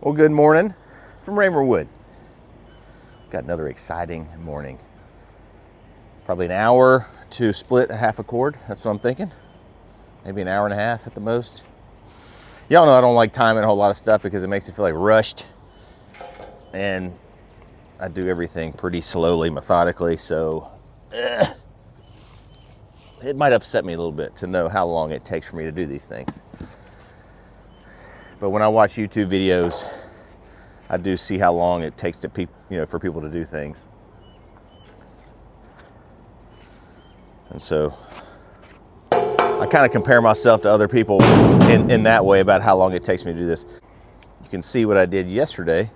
Well, good morning from Raymer Wood. Got another exciting morning. Probably an hour to split a half a cord. That's what I'm thinking. Maybe an hour and a half at the most. Y'all know I don't like timing a whole lot of stuff because it makes me feel like rushed. And I do everything pretty slowly, methodically, so it might upset me a little bit to know how long it takes for me to do these things. But when I watch YouTube videos, I do see how long it takes to for people to do things. And so I kind of compare myself to other people in that way about how long it takes me to do this. You can see what I did yesterday.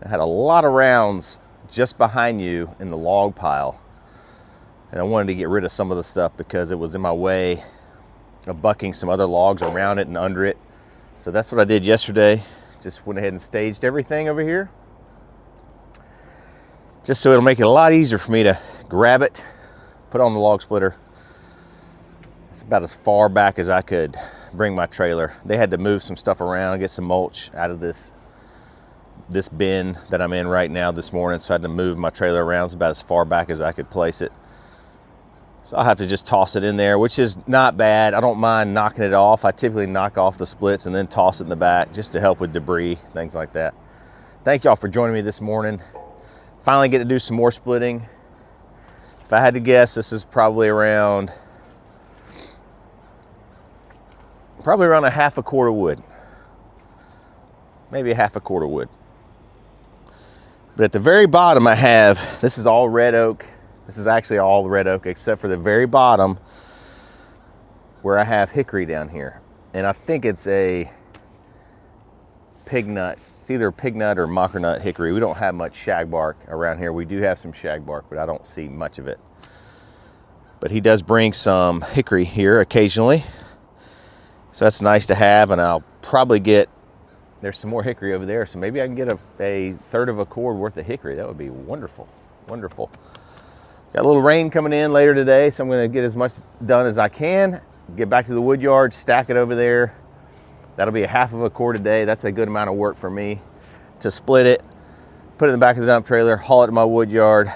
I had a lot of rounds just behind you in the log pile. And I wanted to get rid of some of the stuff because it was in my way of bucking some other logs around it and under it. So that's what I did yesterday. Just went ahead and staged everything over here. Just so it'll make it a lot easier for me to grab it, put it on the log splitter. It's about as far back as I could bring my trailer. They had to move some stuff around, get some mulch out of this bin that I'm in right now this morning. So I had to move my trailer around. It's about as far back as I could place it. So I'll have to just toss it in there, which is not bad. I don't mind knocking it off. I typically knock off the splits and then toss it in the back just to help with debris, things like that. Thank y'all for joining me this morning. Finally get to do some more splitting. If I had to guess, this is probably around a half a cord of wood. Maybe a half a cord of wood. But at the very bottom I have, this is all red oak. This is actually all red oak except for the very bottom where I have hickory down here. And I think it's a pig nut. It's either a pig nut or mocker nut hickory. We don't have much shagbark around here. We do have some shagbark, but I don't see much of it. But he does bring some hickory here occasionally. So that's nice to have, and I'll probably get, there's some more hickory over there, so maybe I can get a third of a cord worth of hickory. That would be wonderful, wonderful. Got a little rain coming in later today, so I'm gonna get as much done as I can, get back to the wood yard, stack it over there. That'll be a half of a cord a day. That's a good amount of work for me to split it, put it in the back of the dump trailer, haul it to my wood yard,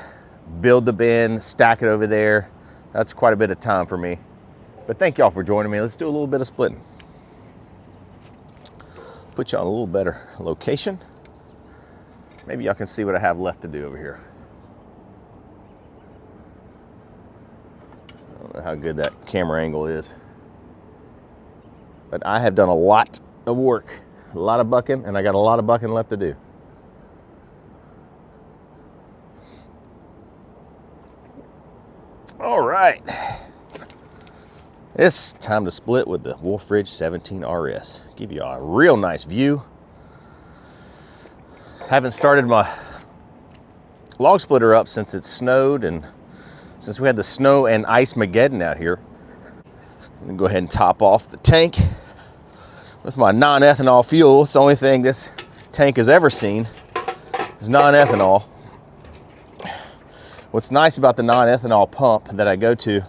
build the bin, stack it over there. That's quite a bit of time for me. But thank y'all for joining me. Let's do a little bit of splitting. Put you on a little better location. Maybe y'all can see what I have left to do over here. I don't know how good that camera angle is. But I have done a lot of work, a lot of bucking, and I got a lot of bucking left to do. All right. It's time to split with the Wolfridge 17 RS. Give you a real nice view. Haven't started my log splitter up since it snowed and since we had the snow and ice Mageddon out here. I'm gonna go ahead and top off the tank with my non-ethanol fuel. It's the only thing this tank has ever seen is non-ethanol. What's nice about the non-ethanol pump that I go to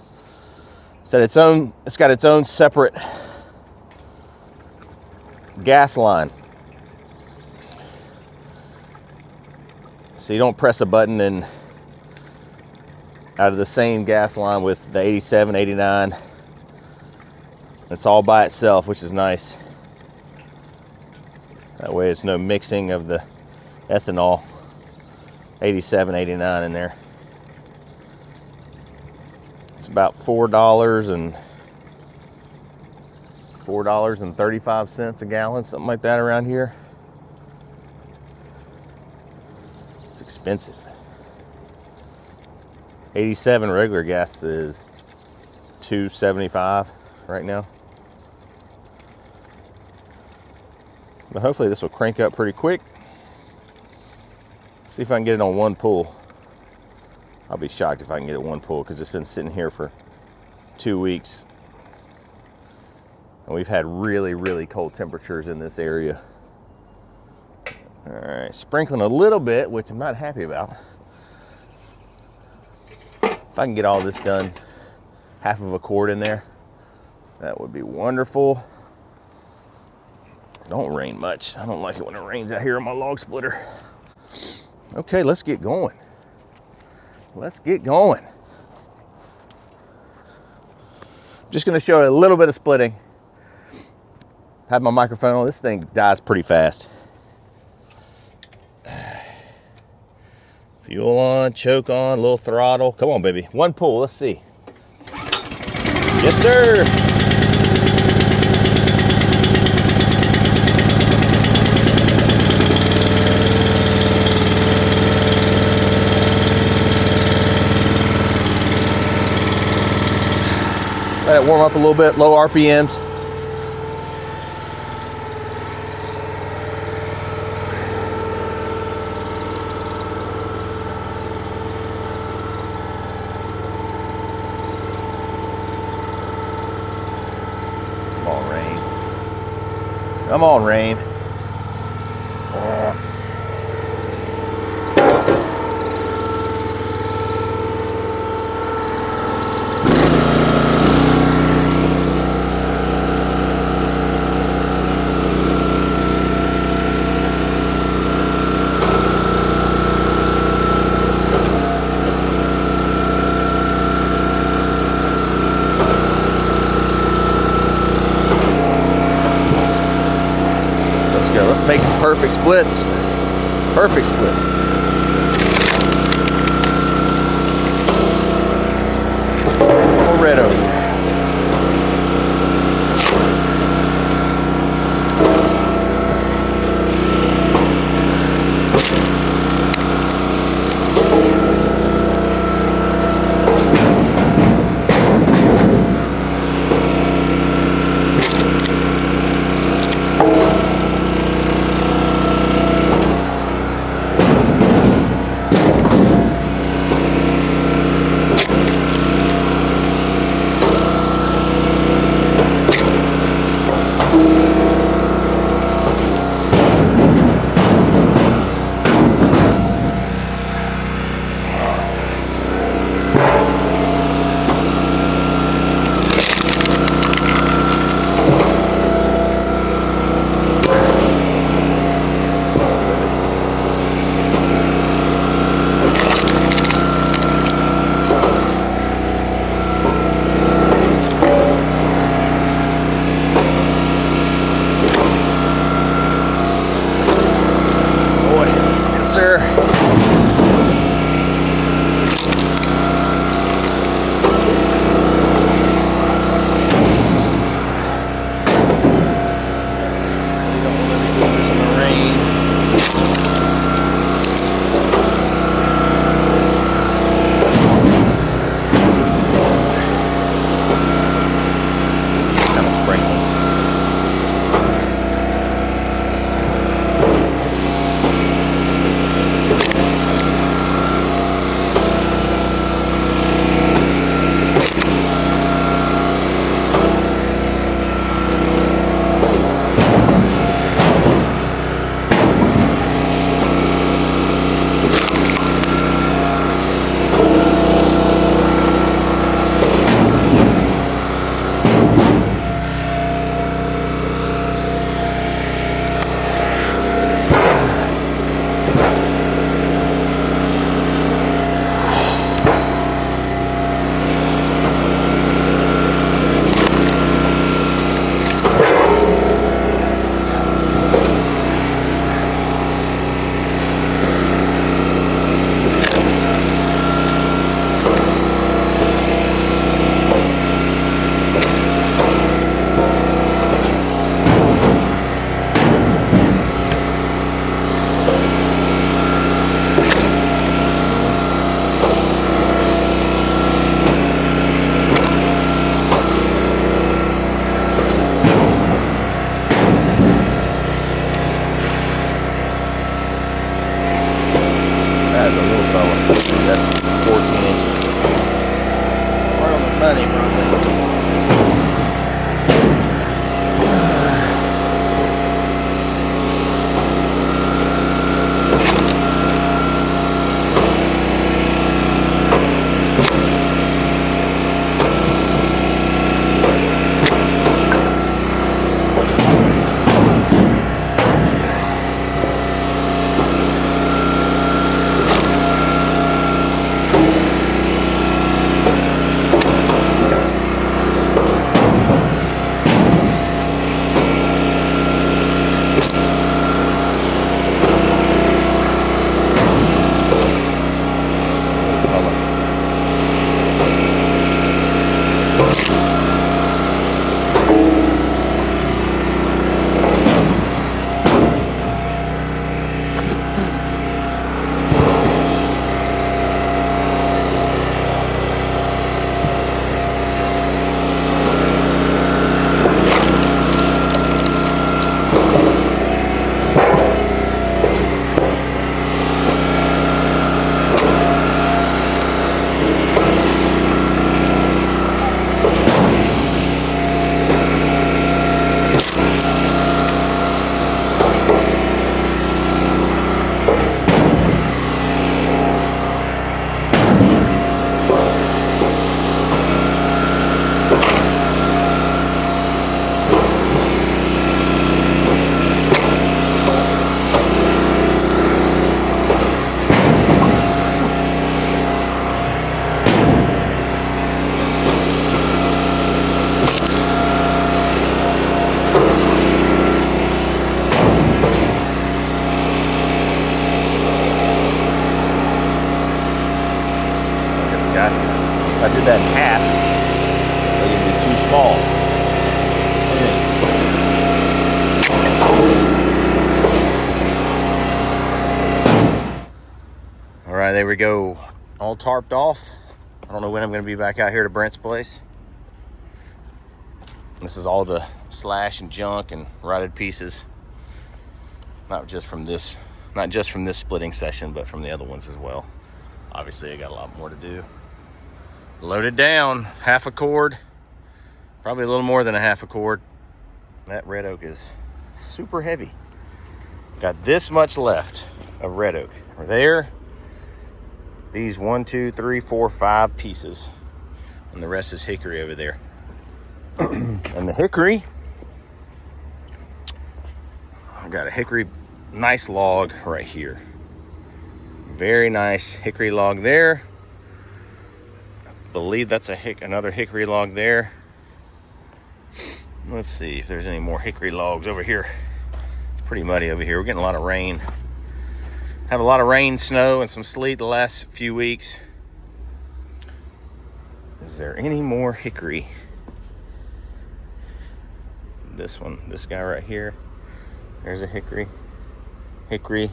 is that it's got its own separate gas line. So you don't press a button and out of the same gas line with the 87, 89. It's all by itself, which is nice. That way it's no mixing of the ethanol 87, 89 in there. It's about $4.35 a gallon, something like that around here. It's expensive. 87 regular gas is $2.75 right now. But hopefully this will crank up pretty quick. See if I can get it on one pull. I'll be shocked if I can get it one pull because it's been sitting here for 2 weeks. And we've had really, really cold temperatures in this area. All right, sprinkling a little bit, which I'm not happy about. If I can get all this done, half of a cord in there, that would be wonderful. Don't rain much. I don't like it when it rains out here on my log splitter. Okay, let's get going. Let's get going. Just gonna show you a little bit of splitting. Have my microphone on. This thing dies pretty fast. Fuel on, choke on, little throttle. Come on, baby. One pull, let's see. Yes, sir. Let it warm up a little bit, low RPMs. Come on, rain. Come on, rain. Let's make some perfect splits. Perfect splits. More red oak. Sir. money probably. did that in half, it would be too small. All right, there we go. All tarped off. I don't know when I'm going to be back out here to Brent's place. This is all the slash and junk and rotted pieces. Not just from this splitting session, but from the other ones as well. Obviously, I got a lot more to do. Loaded down, half a cord, probably a little more than a half a cord. That red oak is super heavy. Got this much left of red oak. We're there. These 1, 2, 3, 4, 5 pieces, and the rest is hickory over there. And the hickory, I got a hickory, nice log right here. Very nice hickory log there. I believe that's another hickory log there. Let's see if there's any more hickory logs over here. It's pretty muddy over here. We're getting a lot of rain. Have a lot of rain, snow, and some sleet the last few weeks. Is there any more hickory? This one, this guy right here. There's a hickory. Hickory.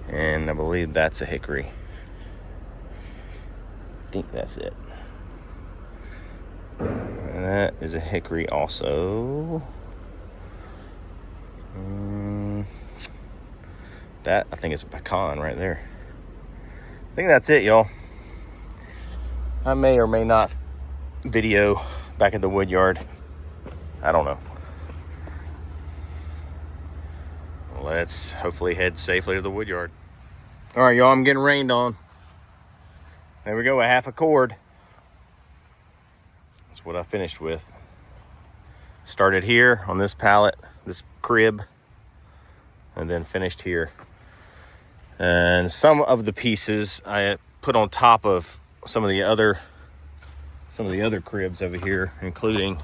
And I believe that's a hickory. I think that's it. And that is a hickory also. That, I think it's a pecan right there. I think that's it, y'all. I may or may not video back at the Woodyard. I don't know. Let's hopefully head safely to the Woodyard. All right, y'all, I'm getting rained on. There we go, a half a cord. That's what I finished with. Started here on this pallet, this crib, and then finished here. And some of the pieces I put on top of some of the other cribs over here, including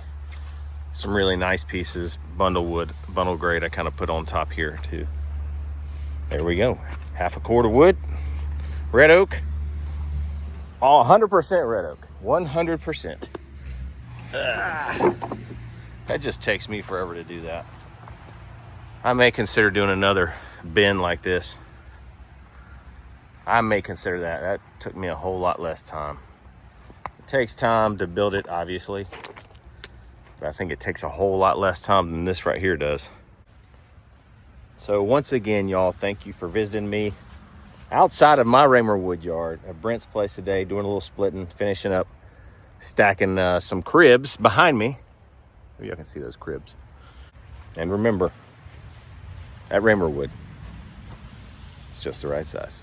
some really nice pieces, bundle grade, I kind of put on top here too. There we go. Half a cord of wood, red oak, all 100% red oak, 100%. That just takes me forever to do that. I may consider doing another bin like this. I may consider that. That took me a whole lot less time. It takes time to build it, obviously. But I think it takes a whole lot less time than this right here does. So once again, y'all, thank you for visiting me outside of my Raymer Woodyard at Brent's place today, doing a little splitting, finishing up, stacking some cribs behind me. Maybe y'all can see those cribs. And remember, that Raymer wood, it's just the right size.